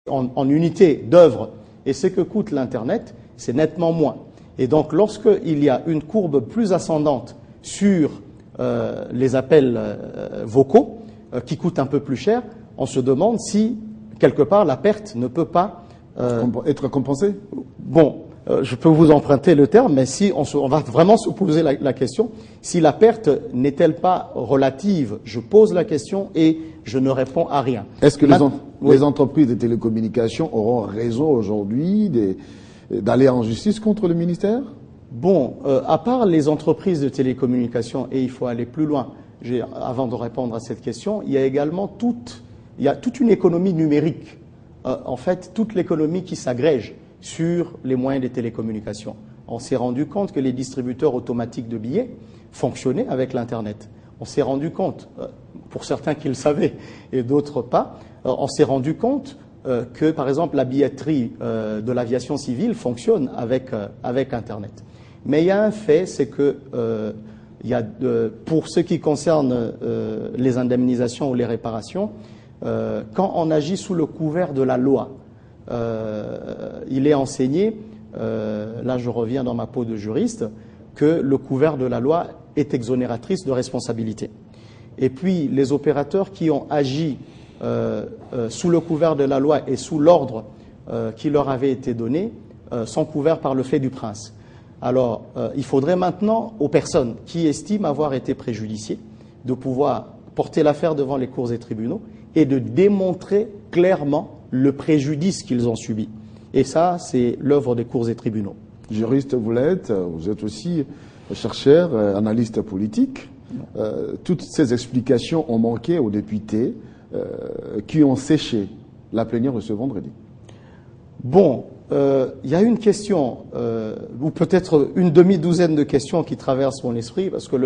en unité d'œuvre et ce que coûte l'Internet, c'est nettement moins. Et donc, lorsqu'il y a une courbe plus ascendante sur les appels vocaux, qui coûtent un peu plus cher, on se demande si, quelque part, la perte ne peut pas être compensée. Bon, je peux vous emprunter le terme, mais si on va vraiment se poser la question, si la perte n'est-elle pas relative? Je pose la question et je ne réponds à rien. Est-ce que les entreprises de télécommunications auront raison aujourd'hui d'aller en justice contre le ministère? Bon, à part les entreprises de télécommunications, et il faut aller plus loin, avant de répondre à cette question, il y a également toute une économie numérique. En fait, toute l'économie qui s'agrège sur les moyens des télécommunications. On s'est rendu compte que les distributeurs automatiques de billets fonctionnaient avec l'Internet. On s'est rendu compte, pour certains qui le savaient et d'autres pas, on s'est rendu compte que, par exemple, la billetterie de l'aviation civile fonctionne avec Internet. Mais il y a un fait, c'est que pour ce qui concerne les indemnisations ou les réparations, quand on agit sous le couvert de la loi, il est enseigné, là je reviens dans ma peau de juriste, que le couvert de la loi est exonératrice de responsabilité. Et puis les opérateurs qui ont agi sous le couvert de la loi et sous l'ordre qui leur avait été donné sont couverts par le fait du prince. Alors il faudrait maintenant aux personnes qui estiment avoir été préjudiciées de pouvoir porter l'affaire devant les cours et tribunaux et de démontrer clairement le préjudice qu'ils ont subi. Et ça, c'est l'œuvre des cours et tribunaux. Juriste, vous êtes aussi chercheur, analyste politique. Toutes ces explications ont manqué aux députés qui ont séché la plénière de ce vendredi. Bon, il y a une question, ou peut-être une demi-douzaine de questions qui traversent mon esprit, parce que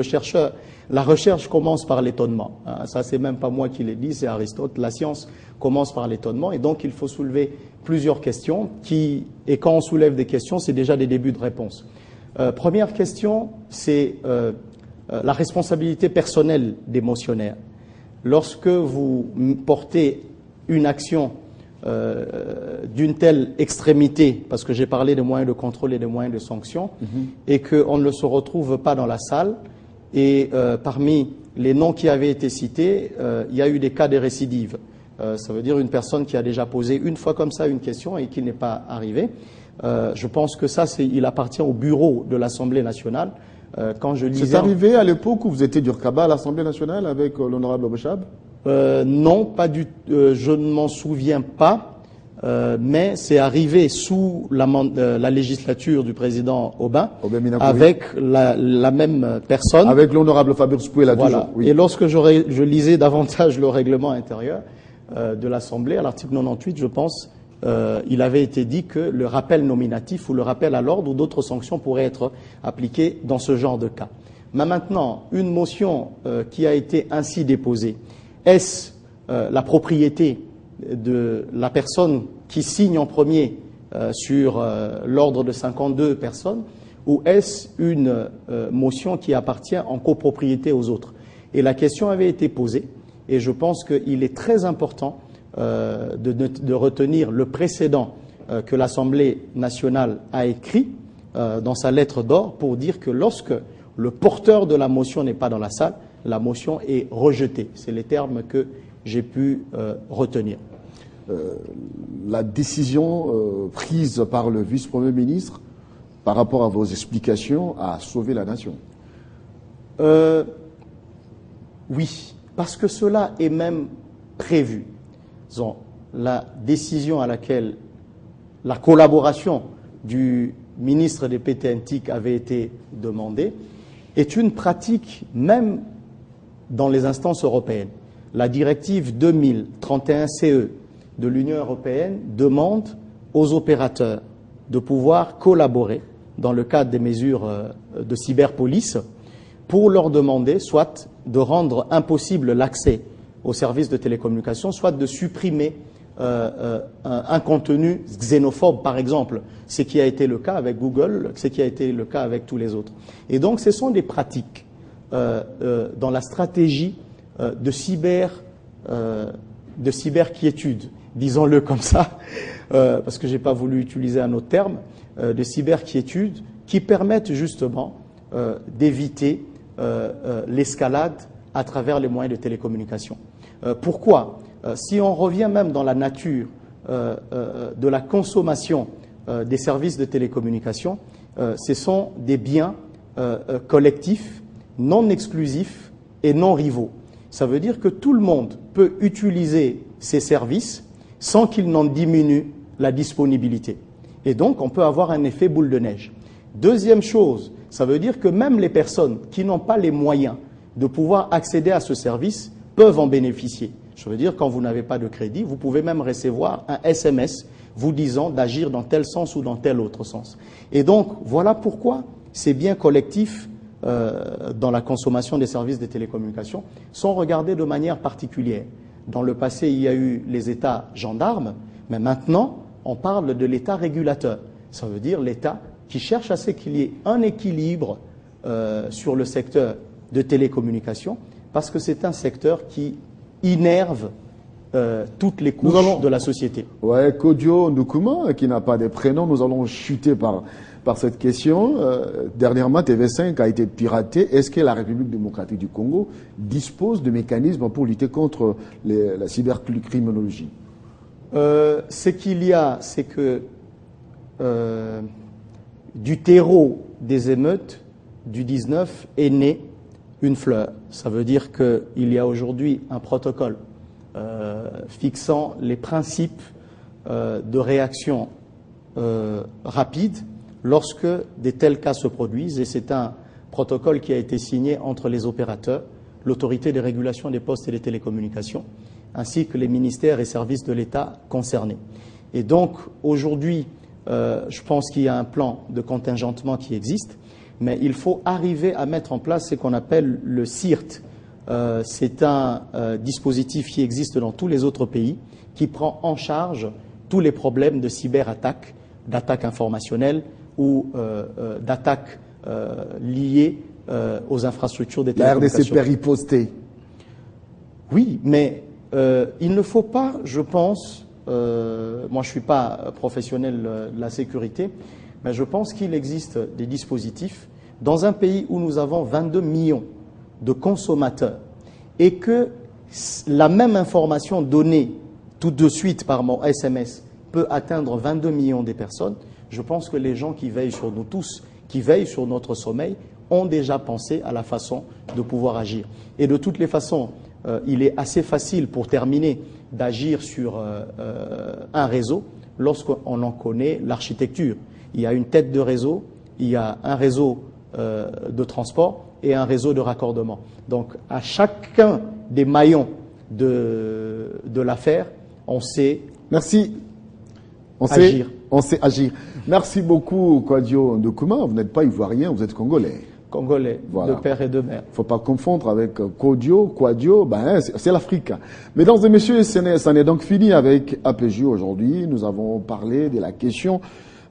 la recherche commence par l'étonnement. Hein, ça, c'est même pas moi qui l'ai dit, c'est Aristote. La science commence par l'étonnement, et donc il faut soulever plusieurs questions, et quand on soulève des questions, c'est déjà des débuts de réponse. Première question, c'est la responsabilité personnelle des motionnaires. Lorsque vous portez une action d'une telle extrémité, parce que j'ai parlé des moyens de contrôle et des moyens de sanction, et qu'on ne se retrouve pas dans la salle, et parmi les noms qui avaient été cités, il y a eu des cas de récidive. Ça veut dire une personne qui a déjà posé une fois comme ça une question et qui n'est pas arrivée. Je pense que ça, il appartient au bureau de l'Assemblée nationale. Quand je lisais... C'est arrivé à l'époque où vous étiez Durkaba à l'Assemblée nationale avec l'honorable Bechab? Non, pas du. Je ne m'en souviens pas, mais c'est arrivé sous la législature du président Aubin, avec la même personne. Avec l'honorable Fabrice Pouet, voilà. toujours. Oui. Et lorsque je lisais davantage le règlement intérieur de l'Assemblée, à l'article 98, je pense, il avait été dit que le rappel nominatif ou le rappel à l'ordre ou d'autres sanctions pourraient être appliquées dans ce genre de cas. Mais maintenant, une motion qui a été ainsi déposée, est-ce la propriété de la personne qui signe en premier sur l'ordre de 52 personnes, ou est-ce une motion qui appartient en copropriété aux autres? Et la question avait été posée, et je pense qu'il est très important de retenir le précédent que l'Assemblée nationale a écrit dans sa lettre d'or pour dire que lorsque le porteur de la motion n'est pas dans la salle, la motion est rejetée. C'est les termes que j'ai pu retenir. La décision prise par le vice-premier ministre par rapport à vos explications a sauvé la nation. Oui, parce que cela est même prévu. Disons, la décision à laquelle la collaboration du ministre des PTNTIC avait été demandée est une pratique même dans les instances européennes. La directive 2031-CE de l'Union européenne demande aux opérateurs de pouvoir collaborer dans le cadre des mesures de cyberpolice pour leur demander soit de rendre impossible l'accès aux services de télécommunication, soit de supprimer un contenu xénophobe, par exemple, ce qui a été le cas avec Google, ce qui a été le cas avec tous les autres. Et donc, ce sont des pratiques dans la stratégie de cyberquiétude disons-le comme ça, parce que j'ai pas voulu utiliser un autre terme, de cyberquiétude qui permettent justement d'éviter l'escalade à travers les moyens de télécommunication. Pourquoi? Si on revient même dans la nature de la consommation des services de télécommunication, ce sont des biens collectifs, non exclusifs et non rivaux. Ça veut dire que tout le monde peut utiliser ces services sans qu'il n'en diminue la disponibilité. Et donc, on peut avoir un effet boule de neige. Deuxième chose, ça veut dire que même les personnes qui n'ont pas les moyens de pouvoir accéder à ce service peuvent en bénéficier. Je veux dire, quand vous n'avez pas de crédit, vous pouvez même recevoir un SMS vous disant d'agir dans tel sens ou dans tel autre sens. Et donc, voilà pourquoi ces biens collectifs dans la consommation des services de télécommunications sont regardés de manière particulière. Dans le passé, il y a eu les États gendarmes, mais maintenant, on parle de l'État régulateur. Ça veut dire l'État qui cherche à ce qu'il y ait un équilibre sur le secteur de télécommunications, parce que c'est un secteur qui innerve toutes les couches de la société. Ouais, Kodio Ndoukouma, qui n'a pas de prénom, nous allons chuter par cette question. Dernièrement, TV5 a été piraté. Est-ce que la République démocratique du Congo dispose de mécanismes pour lutter contre la cybercriminologie? Ce qu'il y a, c'est que du terreau des émeutes du 19 est née une fleur. Ça veut dire qu'il y a aujourd'hui un protocole fixant les principes de réaction rapide lorsque de tels cas se produisent. Et c'est un protocole qui a été signé entre les opérateurs, l'autorité de régulation des postes et des télécommunications, ainsi que les ministères et services de l'État concernés. Et donc, aujourd'hui, je pense qu'il y a un plan de contingentement qui existe, mais il faut arriver à mettre en place ce qu'on appelle le CIRT. C'est un dispositif qui existe dans tous les autres pays, qui prend en charge tous les problèmes de cyberattaques, d'attaques informationnelles ou d'attaques liées aux infrastructures des télécommunications. La RDC peut riposter. Oui, mais il ne faut pas, je pense, moi je ne suis pas professionnel de la sécurité, mais je pense qu'il existe des dispositifs dans un pays où nous avons 22 millions de consommateurs et que la même information donnée tout de suite par mon SMS peut atteindre 22 millions de personnes. Je pense que les gens qui veillent sur nous tous, qui veillent sur notre sommeil, ont déjà pensé à la façon de pouvoir agir. Et de toutes les façons, il est assez facile, pour terminer, d'agir sur un réseau lorsqu'on en connaît l'architecture. Il y a une tête de réseau, il y a un réseau de transport et un réseau de raccordement. Donc, à chacun des maillons de l'affaire, on sait Merci. agir. On sait agir. Merci beaucoup, Kodio Ndoukouma. Vous n'êtes pas ivoirien, vous êtes congolais. Congolais, Voilà. de père et de mère. Il ne faut pas confondre avec Quadio, c'est l'Afrique. Mesdames et messieurs, ça n'est donc fini avec APJ aujourd'hui. Nous avons parlé de la question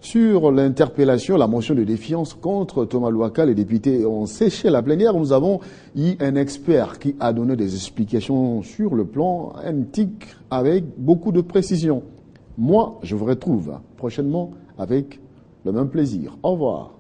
sur l'interpellation, la motion de défiance contre Thomas Louaka. Les députés ont séché la plénière. Nous avons eu un expert qui a donné des explications sur le plan NTIC avec beaucoup de précision. Moi, je vous retrouve prochainement avec le même plaisir. Au revoir.